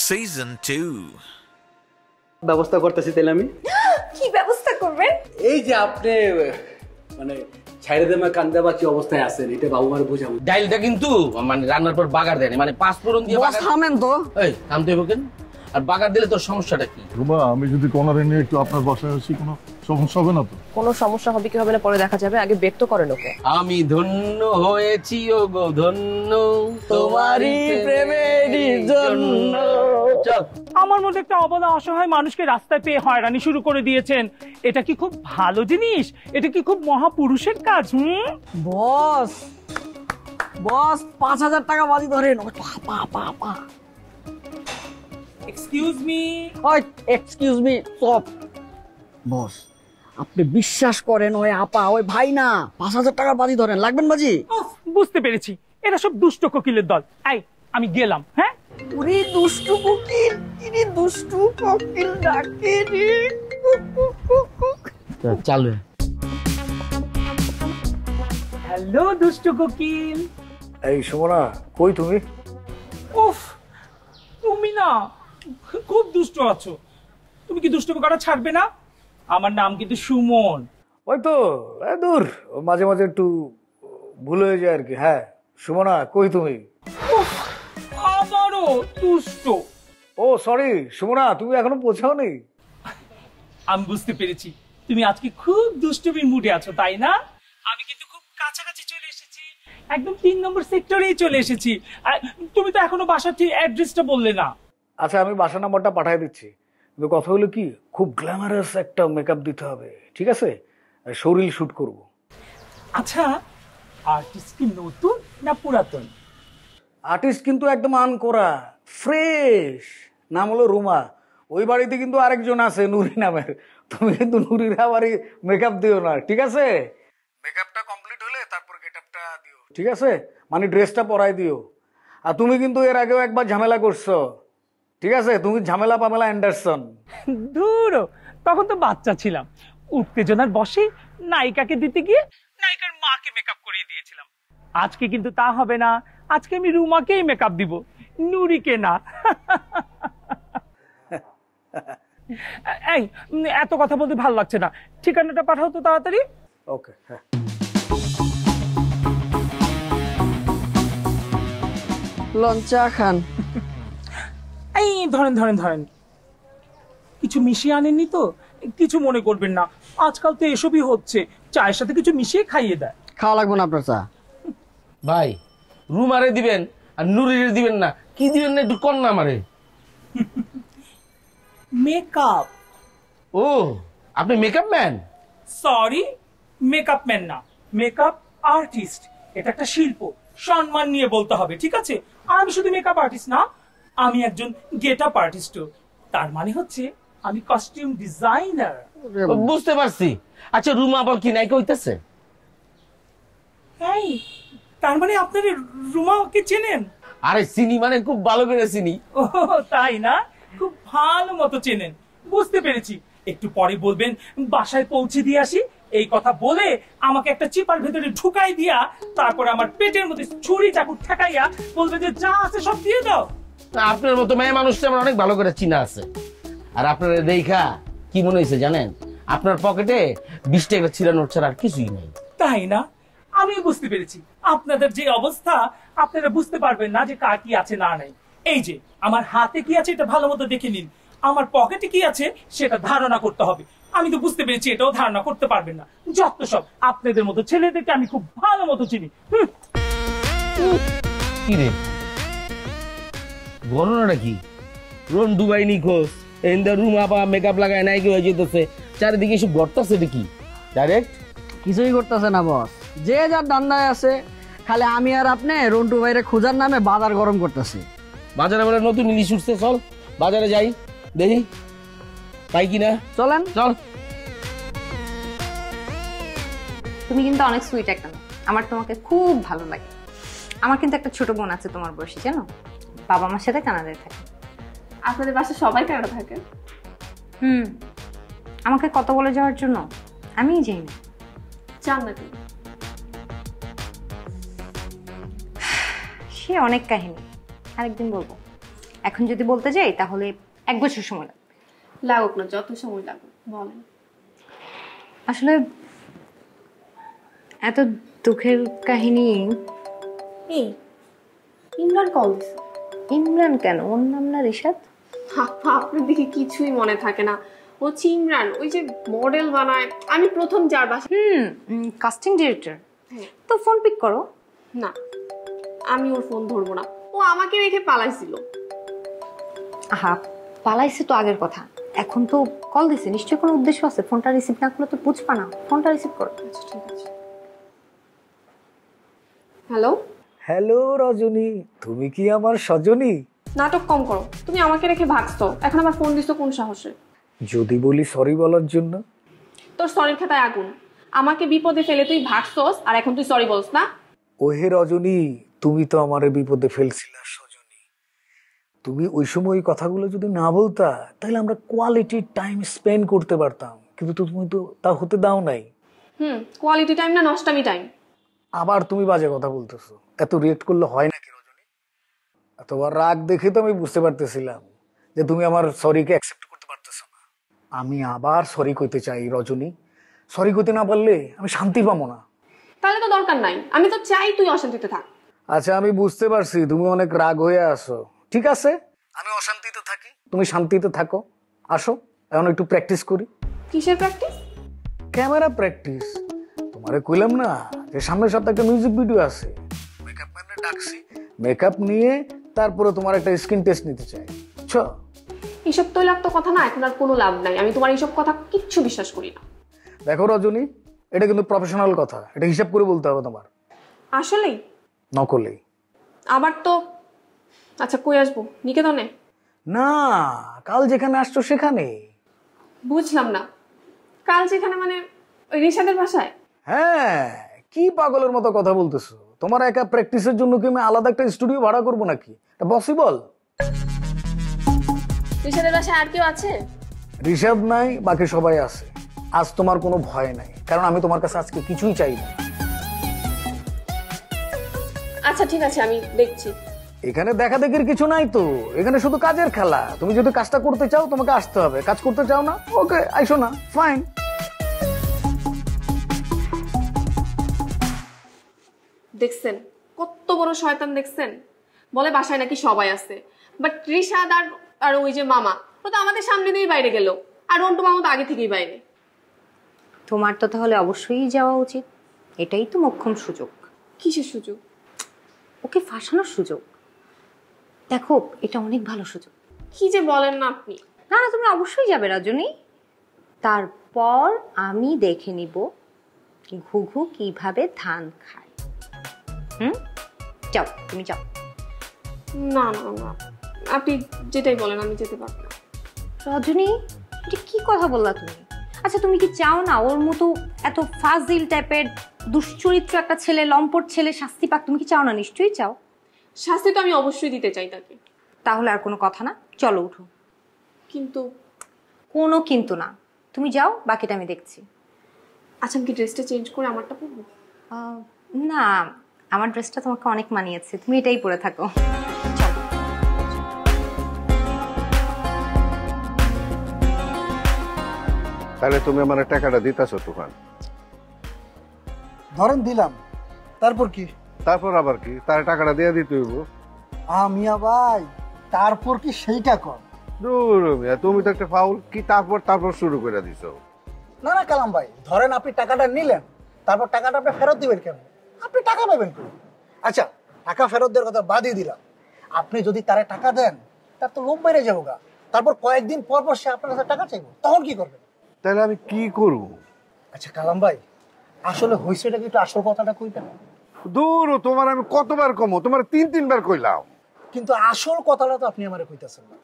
Season 2. ব্যবস্থা করতেছি তাহলে আমি। কি ব্যবস্থা করবেন? এই যে আপনি মানে ছাইরে দেমা কান্দা বাকি অবস্থায় আছেন, এটা বাবু মার বুঝাবো। ডাইলটা কিন্তু মানে রান্নার পর বাগার দেয় মানে 5 ফোড়ন দিয়ে বাগার থামেন তো। এই থামতে হবে কেন? আর বাগার দিলে তোর সমস্যাটা কি? রুমা, আমি যদি কোনারে নিয়ে একটু আপনার বাসায় আসি কোনো সমস্যা হবে না তো? কোনো সমস্যা হবে কি হবে না পরে দেখা যাবে, আগে বের তো করেন ওকে। আমি ধন্য হয়েছি ও গো ধন্য তোমারই প্রেমেরই জন্য। চল। আমার মধ্যে একটা অবলা অসহায় মানুষকে রাস্তায় পেয়ে হয়রানি শুরু করে দিয়েছেন। এটা কি খুব ভালো জিনিস? এটা কি খুব মহাপুরুষের কাজ? বস বস 5000 টাকা বাজি ধরেন। Excuse me. ওই এক্সকিউজ মি স্টপ। বস আপনি বিশ্বাস করেন ওই আপা ওই ভাই না, 5000 টাকার বাজি ধরেন। লাগবেন বাজি? বুঝতে পেরেছি, এরা সব দুষ্ট কোকিলের দল। এই আমি গেলাম। হ্যাঁ ওরে দুষ্টু কোকিল, ইনি দুষ্টু কোকিল ডাকে রে। চালু। হ্যালো দুষ্ট কোকিল। এই সুমনা, কই তুমি? উফ, তুমি না খুব দুষ্ট আছো। তুমি কি দুষ্টুমি করা ছাড়বে না? আমার নাম কিন্তু সুমন। ওই তো দূর, মাঝে মাঝে একটু ভুল হয়ে যায় আর কি। হ্যাঁ সুমনা, কই তুমি? আবারও দুষ্ট। ও সরি সুমনা, তুমি এখনো পৌঁছাওনি। আমি বুঝতে পেরেছি তুমি আজকে খুব দুষ্টুমির মুডে আছো, তাই না? আমি কিন্তু খুব কাছাকাছি চলে এসেছি, একদম 3 নম্বর সেক্টরেই চলে এসেছি। তুমি তো এখনো বাসার ঠিক অ্যাড্রেসটা বললে না। আচ্ছা আমি বাসা নাম্বারটা পাঠিয়ে দিচ্ছি, কিন্তু কথা হলো কি, খুব গ্ল্যামারাস একটা মেকআপ দিতে হবে, ঠিক আছে? শরীর শুট করব। আচ্ছা আর্টিস্ট কি নতুন না পুরাতন? আর্টিস্ট কিন্তু একদম আনকোরা ফ্রেশ, নাম হলো রুমা। ওই বাড়িতে কিন্তু আরেকজন আছে নুরি নামের, তুমি কিন্তু নুরির বাড়ি মেকআপ দিও না, ঠিক আছে? মেকআপটা কমপ্লিট হলে তারপর গেটআপটা দিও, ঠিক আছে? মানে ড্রেসটা পরাই দিও। আর তুমি কিন্তু এর আগেও একবার ঝামেলা করছো, ঠিক আছে? তুমি ঝামেলা পামেলা অ্যান্ডারসন। দূর, তখন তো বাচ্চা ছিলাম, উত্তেজনার বশে নায়িকাকে দিতে গিয়ে নায়িকার মাকে মেকআপ করিয়ে দিয়েছিলাম। আজকে কিন্তু তা হবে না, আজকে আমি রুমাকেই মেকআপ দিব, নুরিকে না। এই এত কথা বলতে ভালো লাগছে না, ঠিকানাটা পাঠাও তো তাড়াতাড়ি। ওকে, হ্যাঁ। লঞ্চা খান। এই ধরেন ধরেন ধরেন, কিছু মিশিয়ে আনেননি তো? কিছু মনে করবেন না, আজকাল তো এসবই হচ্ছে, চায়ের সাথে কিছু মিশিয়ে খাইয়ে দেয়। খাওয়া লাগবে না আপনার চা। ভাই রুমারে দিবেন আর নুরিরে দিবেন না, কি দিবেন না একটু কর না আমারে। মেকআপ। ও আপনি makeup man? Sorry, makeup man না, মেকআপ আর্টিস্ট। এটা একটা শিল্প, সম্মান নিয়ে বলতে হবে, ঠিক আছে? আর আমি শুধু মেকআপ আর্টিস্ট না, আমি একজন গেট আপ আর্টিস্টও। তার মানে হচ্ছে আমি কস্টিউম ডিজাইনার। বুঝতে পারছি। আচ্ছা রুমা আবার কি নায়িকা হইতেছে? এই তার মানে আপনারা রুমাকে চেনেন? আরে চিনি মানে খুব ভালো করে চিনি। ও তাই না, খুব ভালো মতো চেনেন, বুঝতে পেরেছি। একটু পরে বলবেন বাসায় পৌঁছে দিয়ে আসি, এই কথা বলে আমাকে একটা চিপার ভেতরে ঢুকাই দিয়া তারপর আমার পেটের মধ্যে ছুরি চাকু ঠেকাইয়া বলবে যে যা আছে সব দিয়ে দাও। আপনার মতো মেয়ে মানুষটা আমার অনেক ভালো করে চিনা আছে। আর আপনার দেখা কি মনে হয়েছে জানেন? আপনার পকেটে 20 টাকা ছিঁড়া নোট ছাড়া আর কিছুই নেই। তাই না? আমি বুঝতে পেরেছি আপনাদের যে অবস্থা, আপনারা বুঝতে পারবেন না যে কার কি আছে না নাই। এই যে আমার হাতে কি আছে এটা ভালো মতো দেখে নিন, আমার পকেটে কি আছে সেটা ধারণা করতে হবে। আমি তো বুঝতে পেরেছি এটাও ধারণা করতে পারবেন না। যত সব, আপনাদের মতো ছেলেদেরকে আমি খুব ভালো মতো চিনি। কি রে ঘটনাটা কি? রোন দুবাই নিখোঁজ, রুমা বা মেকআপ লাগায় নাই কি হয়ে যেতেছে, চারিদিকে সব ঘটতেছে কি? ডাইরেক্ট কিছুই করতেছে না বস, যে যার দান্দায় আছে। খালি আমি আর আপনি রন্টু ভাইরে খোঁজার নামে বাজার গরম করতেছি। বাজারে বলে নতুন ইলিশ উঠছে, চল বাজারে যাই, দেখি পাই কিনা। চলেন। চল। তুমি কিন্তু অনেক সুইট একটা মেয়ে, আমার তোমাকে খুব ভালো লাগে। আমার কিন্তু একটা ছোট বোন আছে তোমার বয়সী, জানো? বাবা মার সাথে কানাডায় থাকে। আপনাদের বাসায় সবাই কানাডা থাকে? আমাকে কত বলে যাওয়ার জন্য আমিই যাই না। চান না কেন? সে অনেক কাহিনী, আরেকদিন বলবো। এখন যদি বলতে যাই তাহলে 1 বছর সময় লাগবে। লাগুক না, যত সময় লাগুক বলেন। আসলে এত দুঃখের কাহিনী। এই ইমরান কল দিছে। ইমরান কেন? ওর নাম না রিশাদ? আপনার দিকে কিছুই মনে থাকে না। ও ইমরান, ওই যে মডেল বানায়, আমি প্রথম যার বাসা। Casting director. হ্যাঁ। তো ফোন পিক করো। না, আমি ওর ফোন ধরবো না, ও আমাকে রেখে পালাইছিল। আহা, পালাইছে তো আগের কথা, এখন তো কল দিছে, নিশ্চয়ই কোনো উদ্দেশ্য আছে। ফোনটা রিসিভ না করলে তো বুঝবা না। ফোনটা রিসিভ করো। আচ্ছা ঠিক আছে। হ্যালো। হ্যালো রজনী, তুমি কি আমার সজনী? নাটক কম করো, তুমি আমাকে রেখে ভাগছো, এখন আবার ফোন দিছো কোন সাহসে? যদি বলি সরি বলার জন্য। তোর সরির খাতায় আগুন। আমাকে বিপদে ফেলে তুই ভাগছস, আর এখন তুই সরি বলস না? ওহে রজনী, তুমি তো আমারে বিপদে ফেলছিলা সজনী। তুমি ওই সময় ওই কথাগুলো যদি না বলতা, তাহলে আমরা কোয়ালিটি টাইম স্পেন্ড করতে পারতাম, কিন্তু তুমি তো তা হতে দাও নাই। কোয়ালিটি টাইম না নষ্টামি টাইম? আবার তুমি বাজে কথা বলতেছো। এত রিয়েক্ট করলে হয় নাকি রজনী? এতবার রাগ দেখে তো আমি বুঝতে পারতেছিলাম যে তুমি আমার সরিকে অ্যাকসেপ্ট করতে পারতেছো না। আমি আবার সরি কইতে চাই রজনী। সরি কইতে না পারলে আমি শান্তি পাবো না। তাহলে তো দরকার নাই, আমি তো চাই তুই অশান্তিতে থাক। আচ্ছা, আমি বুঝতে পারছি তুমি অনেক রাগ হয়ে আসো। ঠিক আছে, আমি অশান্তিতে থাকি, তুমি শান্তিতে থাকো। আসো এখন একটু প্র্যাকটিস করি। কিসের প্র্যাকটিস? Camera practice. তোমারে কইলাম না যে সামনের সপ্তাহে একটা মিউজিক ভিডিও আছে, মেকআপ ম্যানে ডাকছি। মেকআপ নিয়ে তারপরে তোমার একটা স্কিন টেস্ট নিতে চাই, বুঝছো? এইসব তৈলাক্ত কথা না এখন আর কোনো লাভ নাই, আমি তোমার এইসব কথা কিচ্ছু বিশ্বাস করি না। দেখো রজনী, এটা কিন্তু প্রফেশনাল কথা, এটা হিসাব করে বলতে হবে তোমার। আসলেই? নকলেই। আবার তো। আচ্ছা, কই আসবো? নিকেতনে? না, কাল যেখানে আসছো সেখানে। বুঝলাম না, কাল যেখানে মানে ওই রিশাদের বাসায়? হ্যাঁ, কি পাগলের মতো কথা বলতেছো? তোমার একা প্র্যাকটিসের জন্য কি আমি আলাদা একটা স্টুডিও ভাড়া করবো নাকি? এটা পসিবল? রিশাদের বাসায় আর কেউ আছে? ঋষভ নাই, বাকি সবাই আছে। আজ তোমার কোনো ভয় নাই, কারণ আমি তোমার কাছে আজকে কিছুই চাই না। আচ্ছা ঠিক আছে, আমি দেখছি। এখানে দেখা দেখির কিছু নাই তো, এখানে শুধু কাজের খেলা। তুমি যদি কাজটা করতে চাও তোমাকে আসতে হবে, কাজ করতে চাও না ওকে আইসো না, ফাইন। দেখছেন কত বড় শয়তান, দেখছেন? বলে বাসায় নাকি সবাই আছে, বাট রিশাদ আর ওই যে মামা, ও তো আমাদের সামনে দিয়েই বাইরে গেল, আর রন্টু মামা তো আগে থেকেই বাইরে। তোমার তো তাহলে অবশ্যই যাওয়া উচিত, এটাই তো মোক্ষম সুযোগ। কিসের সুযোগ? ওকে ফাঁসানোর সুযোগ। দেখো, এটা অনেক ভালো সুযোগ। কি যে বলেন না আপনি। না না, তুমি অবশ্যই যাবে রজনী। তারপর আমি দেখে নিব ঘুঘু কিভাবে ধান খায়। যাও, তুমি যাও। না না না, আপনি যেটাই বলেন আমি যেতে পারবো না। রজনী, এটা কি কথা বললা তুমি? আচ্ছা, তুমি কি চাও না ওর মতো এত ফাজিল টাইপের দুশ্চরিত্র একটা ছেলে, লম্পট ছেলে শাস্তি পাক? তুমি কি চাও না? নিশ্চয়ই চাও। শাস্তি তো আমি অবশ্যই দিতে চাই তাকে। তাহলে আর কোনো কথা না, চলো উঠো। কিন্তু? কোনো কিন্তু না, তুমি যাও, বাকিটা আমি দেখছি। আচ্ছা, আমি কি ড্রেসটা চেঞ্জ করে আমারটা পরবো? না, আমার ড্রেসটা তোমাকে অনেক মানিয়েছে, তুমি এটাই পরে থাকো। তাহলে তুমি আমার টাকাটা দিতেছো তুফান? ধরেন দিলাম, তারপর কি? তারপর আবার কি? তার টাকাটা দিয়ে দিতে হইব। মিয়া ভাই, তারপর কি সেইটা কর। তুমি তো একটা ফাউল। কি তারপর শুরু করে দিছো? না না কালাম ভাই, ধরেন আপনি টাকাটা নিলেন, তারপর টাকাটা আপনি ফেরত দিবেন কেন? আপনি টাকা পাবেন কি? আচ্ছা, টাকা ফেরত দেওয়ার কথা বাদই দিলাম। আপনি যদি তারে টাকা দেন, তার তো লোভ বেড়ে যাবো গা। তারপর কয়েকদিন পর পর সে আপনার কাছে টাকা চাইবো, তখন কি করবেন? তাহলে আমি কি করব? আচ্ছা কালাম ভাই, আসলে হইছেটা কি একটু আসল কথাটা কইতেন? দূর, তোমার আমি কতবার কমো? তোমার 3-3 বার কইলাম, কিন্তু আসল কথাটা তো আপনি আমারে কইতাছেন না।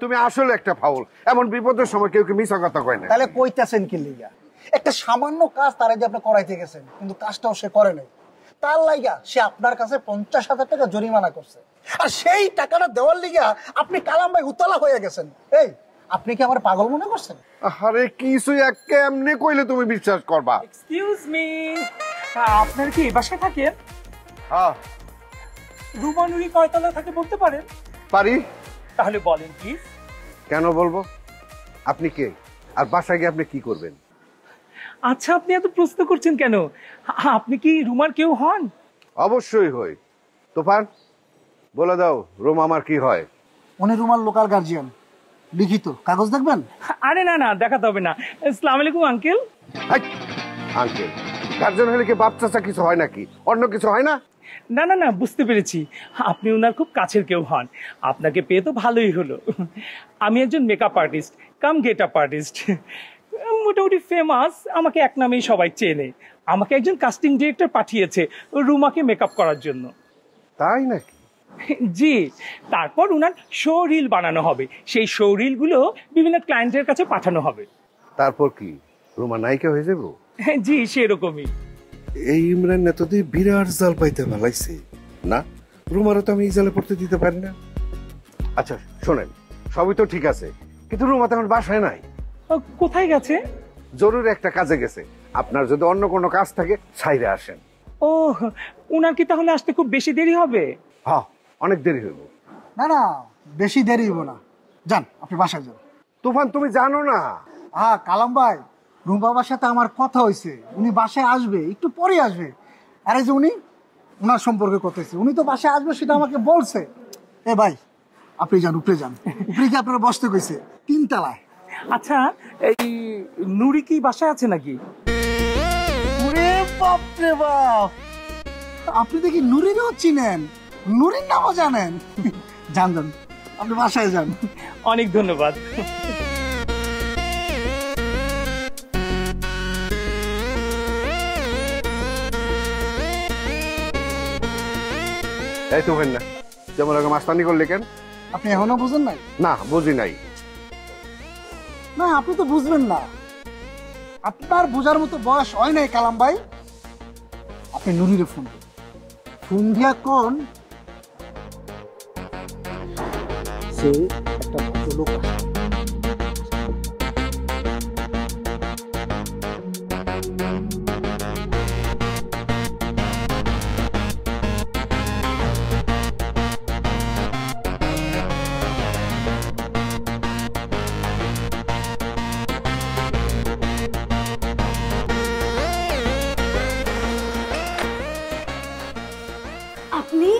তুমি আসলে একটা ফাউল। এমন বিপদের সময় কেউ কি মিছা কথা কয় না? তাহলে কইতাছেন কি লিগা? একটা সামান্য কাজ তারা যে আপনি করাইতে গেছেন, কিন্তু কাজটাও সে করে নাই, তার লাইগা সে আপনার কাছে 50,000 টাকা জরিমানা করছে। আর সেই টাকাটা দেওয়ার লিগা আপনি কালাম ভাই উতলা হয়ে গেছেন। এই, আপনি কি আমার পাগল মনে করছেন? আরে কিছু কেমনে কইলে তুমি বিশ্বাস করবা? এক্সকিউজ মি, আপনার কি এই বাসায় থাকেন? হ্যাঁ। রুমানুরি কয়তলা থাকে বলতে পারেন? পারি। তাহলে বলেন প্লিজ। কেন বলবো? আপনি কে, আর বাসায় গিয়ে আপনি কি করবেন? আচ্ছা, আপনি এত প্রশ্ন করছেন কেন? আপনি কি রুমার কেউ হন? অবশ্যই হই। তুফান, বলে দাও রুম আমার কি হয়? উনি রুমার লোকাল গার্জিয়ান। লিখিত কাগজ দেখবেন? আরে না না, দেখাতে হবে না। আসসালামু আলাইকুম আঙ্কেল। আঙ্কেল গার্জেন হলে কি বাপ চাচা কিছু হয় নাকি? অন্য কিছু হয় না? না না না, বুঝতে পেরেছি, আপনি ওনার খুব কাছের কেউ হন। আপনাকে পেয়ে তো ভালোই হলো। আমি একজন মেকআপ আর্টিস্ট কাম গেট আপ আর্টিস্ট, মোটামুটি ফেমাস। আমাকে এক নামেই সবাই চেনে। আমাকে একজন কাস্টিং ডিরেক্টর পাঠিয়েছে রুমাকে মেকআপ করার জন্য। তাই নাকি? জি, তারপর উনার শো রিল বানানো হবে। সেই শো রিলগুলো বিভিন্ন ক্লায়েন্টের কাছে পাঠানো হবে। তারপর কি রুমা নায়িকা হয়ে যাবো? জি, সেরকমই। এই ইমরান নেতদি বিরাট জাল পাইতে ভালাইছে না? রুমারও তো আমি এই জালে পড়তে দিতে পারি না। আচ্ছা শোনেন, সবই তো ঠিক আছে, কিন্তু রুমা তো আমার বাসায় নাই। কোথায় গেছে? জরুরি একটা কাজে গেছে। আপনার যদি অন্য কোনো কাজ থাকে সাইরে আসেন। ও, উনার কি তাহলে আসতে খুব বেশি দেরি হবে? হ্যাঁ, অনেক দেরি হইব। না না, বেশি দেরি হইব না। যান, আপনি বাসায় যান। তুফান, তুমি জানো না? হ্যাঁ কালাম ভাই, রুম বাবার সাথে আমার কথা হয়েছে, উনি বাসায় আসবে, একটু পরে আসবে। আরে যে উনি ওনার সম্পর্কে কথা হয়েছে, উনি তো বাসায় আসবে সেটা আমাকে বলছে। এ ভাই, আপনি যান, উপরে যান। উপরে কি আপনারা বসতে কইছে? 3 তলায়। আচ্ছা, এই নুরি কি বাসায় আছে নাকি? ওরে বাপ রে বাপ, আপনি দেখি নুরিরও চিনেন, নুরির নামও জানেন। যান যান, আপনি বাসায় যান। অনেক ধন্যবাদ। এই তুফান না, যেমন আগে মাস্তানি করলে কেন? আপনি এখনো বুঝেন নাই? না, বুঝি নাই। না, আপনি তো বুঝবেন না, আপনার বোঝার মতো বয়স হয় নাই কালাম ভাই। আপনি নুরিরে ফোন দিয়া কোন সে একটা ভদ্রলোক আসে। আপনি?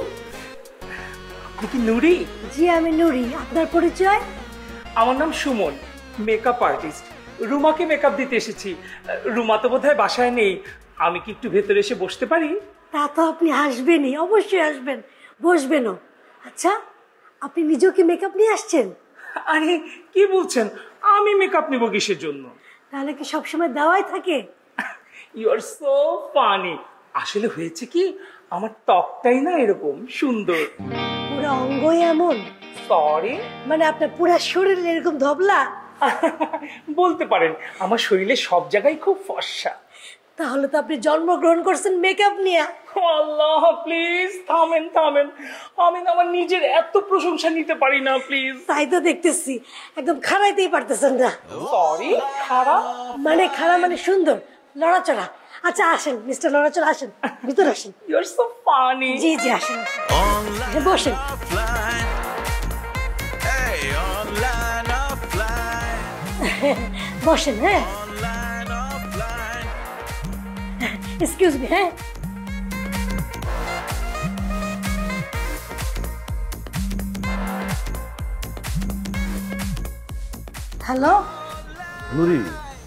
কি নুরি? জি আমি নুরি। আপনার পরিচয়? আমার নাম সুমন, মেকআপ আর্টিস্ট। রুমাকে মেকআপ দিতে এসেছি। রুমা তো বোধহয় বাসায় নেই। আমি কি একটু ভেতরে এসে বসতে পারি? তা তো আপনি আসবেনই, অবশ্যই আসবেন, বসবেনও। আচ্ছা, আপনি নিজেও কি মেকআপ নিয়ে আসছেন? আরে কি বলছেন, আমি মেকআপ নিব কিসের জন্য? তাহলে কি সবসময় দেওয়াই থাকে? You are so funny. আসলে হয়েছে কি, আমার ত্বকটাই না এরকম সুন্দর। পুরো অঙ্গই এমন? সরি, মানে আপনার পুরো শরীর এরকম ধবলা? বলতে পারেন, আমার শরীরে সব জায়গায় খুব ফর্সা। তাহলে তো আপনি জন্মগ্রহণ করছেন মেকআপ নিয়ে। আল্লাহ প্লিজ থামেন থামেন, আমি না আমার নিজের এত প্রশংসা নিতে পারি না প্লিজ। তাই তো দেখতেছি, একদম খাড়াইতেই পারতেছেন না। সরি, খারাপ মানে খাড়া মানে সুন্দর, লড়াচড়া। আচ্ছা আসেন মিস্টার লড়াচড়া, আসেন ভিতরে আসেন। You are so funny. জি জি আসেন, বসেন। বসেন। হ্যাঁ, এক্সকিউজ মি। হ্যাঁ, হ্যালো নুরি,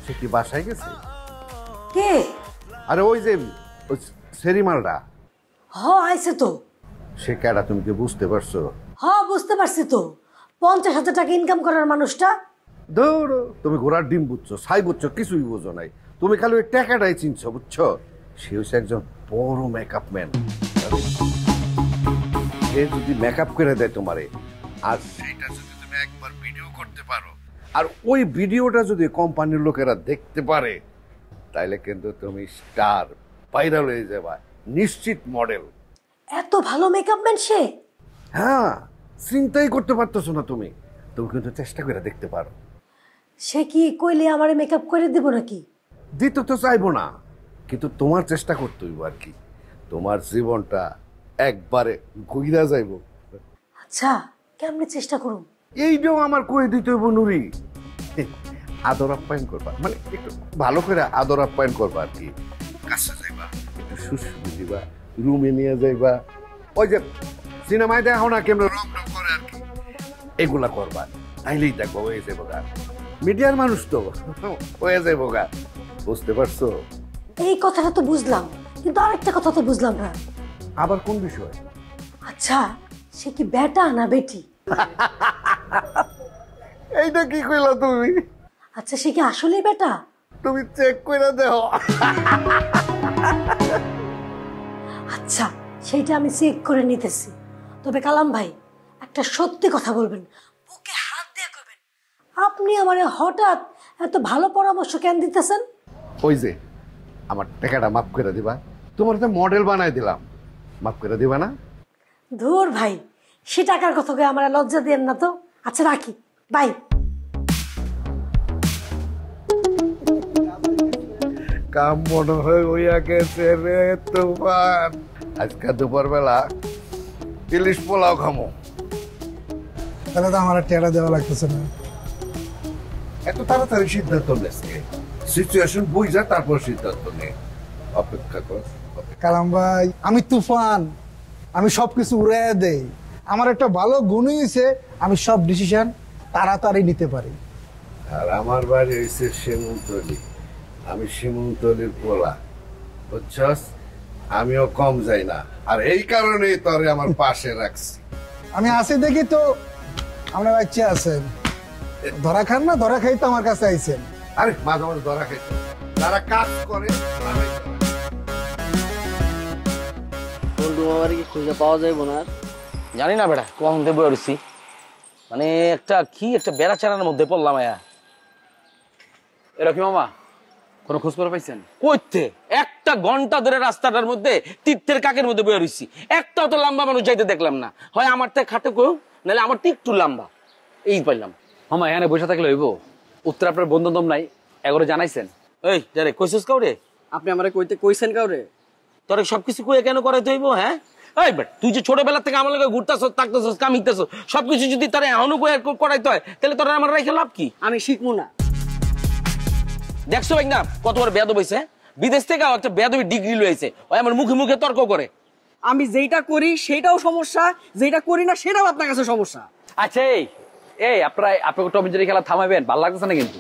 সে কি বাসায় গেছে? কে? আরে ওই যে সেরিমালটা। হ আইছে তো। সে কেডা, তুমি কি বুঝতে পারছো? হ বুঝতে পারছি তো, 50,000 টাকা ইনকাম করার মানুষটা। ধরো, তুমি ঘোড়ার ডিম বুঝছো, ছাই বুঝছো, কিছুই বুঝো নাই। তুমি খালি ওই টাকাটাই চিনছো, বুঝছো? সে হচ্ছে একজন বড় মেকআপ ম্যান। সে যদি মেকআপ করে দেয় তোমারে, আর সেটা যদি তুমি একবার ভিডিও করতে পারো, আর ওই ভিডিওটা যদি কোম্পানির লোকেরা দেখতে পারে, তাইলে কিন্তু তুমি স্টার, ভাইরাল হয়ে যাবা, নিশ্চিত মডেল। এত ভালো মেকআপ ম্যান সে? হ্যাঁ, চিন্তাই করতে পারতেছো না তুমি। তুমি কিন্তু চেষ্টা করে দেখতে পারো। সে কি কইলে আমারে মেকআপ করে দিব নাকি? দিতে তো চাইবো না, কিন্তু তোমার চেষ্টা করতে হইব আর কি। তোমার জীবনটা একবারে ঘুইরা যাইব। আচ্ছা, কেমনে চেষ্টা করুন? এইটাও আমার কই দিতে হইব নুরি। আদর আপ্যায়ন করবা, মানে একটু ভালো করে আদর আপ্যায়ন করবা আর কি। কাছে যাইবা, একটু সুশ্রী দিবা, রুমে নিয়ে যাইবা, ওই যে সিনেমায় দেখো না কেমন রং রং করে আর কি, এগুলা করবা। তাইলেই দেখবো হয়ে যাবো গা। মিডিয়ার মানুষ তো হয়ে যাবো গা, বুঝতে পারছো? এই কথাটা তো বুঝলাম, কিন্তু আরেকটা কথা তো বুঝলাম না। আবার কোন বিষয়? আচ্ছা, সে কি বেটা না বেটি? এইটা কি কইলা তুমি? আচ্ছা, সে কি আসলেই বেটা? তুমি চেক করে দেখো। আচ্ছা, সেইটা আমি চেক করে নিতেছি। তবে কালাম ভাই, একটা সত্যি কথা বলবেন, বুকে হাত দিয়ে কইবেন, আপনি আমারে হঠাৎ এত ভালো পরামর্শ কেন দিতেছেন? ওই যে আমার টাকাটা মাফ করে দিবা, তোমার তো মডেল বানাই দিলাম, মাফ করে দিবা না? ধুর ভাই, সে টাকার কথা কয়ে আমার লজ্জা দেন না তো। আচ্ছা রাখি, বাই। কাম মনে হয় হইয়া গেছে রে তুফান। আজকে দুপুর বেলা ইলিশ পোলাও খামো। তাহলে তো আমার টেরা দেওয়া লাগতেছে না। এত তাড়াতাড়ি সিদ্ধান্ত নেছে, সিচুয়েশন বুঝা তারপর সিদ্ধান্ত নে। অপেক্ষা কর। কালাম ভাই, আমি তুফান, আমি সবকিছু উড়াইয়া দেই। আমার একটা ভালো গুণ হয়েছে, আমি সব ডিসিশন তাড়াতাড়ি নিতে পারি। আর আমার বাড়ি হয়েছে শিমুলতলি, আমি শিমুলতলির পোলা, বুঝছস? আমিও কম যাই না, আর এই কারণেই তোরে আমার পাশে রাখছি। আমি আসি দেখি তো আমরা বাচ্চা আছেন, ধরা খান না, ধরা খাই তো আমার কাছে আইছেন। আরে মাঝে মাঝে ধরা খাইতে যারা কাজ করে তারাই ধরা। বন্ধু আমার কি খুঁজে পাওয়া যাইব না? জানি না বেটা, কখন দেবো আসছি, মানে একটা বেড়া চারার মধ্যে পড়লাম। এরা কি মামা কোনো খোঁজ করে পাইছেন? কইতে 1 ঘন্টা ধরে রাস্তাটার মধ্যে তীর্থের কাকের মধ্যে বয়ে রইছি, একটাও তো লম্বা মানুষ যাইতে দেখলাম না। হয় আমার থেকে খাটে কেউ, নাহলে আমার থেকে একটু লম্বা, এই পাইলাম। মামা এখানে বসে থাকলে হইব? উত্তর আপনার বন্ধু দম নাই, এগারো জানাইছেন? এই যারে কইছিস কাউরে? আপনি আমারে কইতে কইছেন কাউরে? তোরে সবকিছু কইয়া কেন করাইতে হইব? হ্যাঁ এই বেট, তুই যে ছোটবেলা থেকে আমার লগে ঘুরতাছস, থাকতেছস, কামিতেছস, সবকিছু যদি তোরে এখনো করাইতে হয়, তাহলে তোরা আমার রেখে লাভ কি? আমি শিখবো না। দেখছো না কত বড় বেয়াদব হইছে? বিদেশ থেকে একটা বেয়াদবি ডিগ্রি লইছে, ওই আমার মুখে মুখে তর্ক করে। আমি যেটা করি সেটাও সমস্যা, যেটা করি না সেটাও আপনার কাছে সমস্যা। আচ্ছা এই আপনারা আপনাকে টম জেরি খেলা থামাবেন, ভালো লাগতেছে না কিন্তু।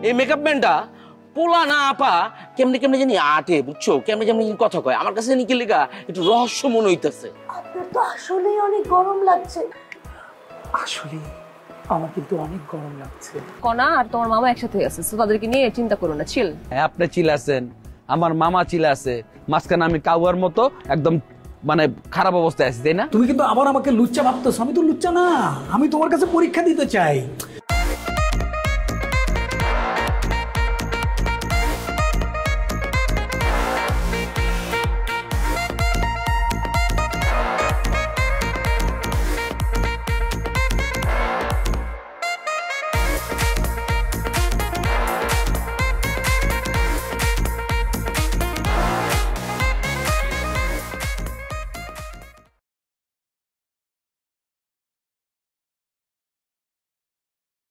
এই মেকআপ ম্যানটা পোলা না আপা কেমনে কেমনে জানি আটে, বুঝছো? কেমনে কেমনে কথা কয়, আমার কাছে নিকে লেগা একটু রহস্য মনে হইতেছে। আপনার তো আসলেই অনেক গরম লাগছে। আসলে আমার কিন্তু অনেক গরম লাগছে। কণা আর তোমার মামা একসাথে আছে, তো তাদেরকে নিয়ে চিন্তা করো না, চিল। হ্যাঁ আপনি চিল আছেন, আমার মামা চিল আছে, মাঝখানে আমি কাউয়ার মতো একদম মানে খারাপ অবস্থায় আছি, তাই না? তুমি কিন্তু আবার আমাকে লুচ্চা ভাবতেছো, আমি তো লুচ্চা না, আমি তোমার কাছে পরীক্ষা দিতে চাই।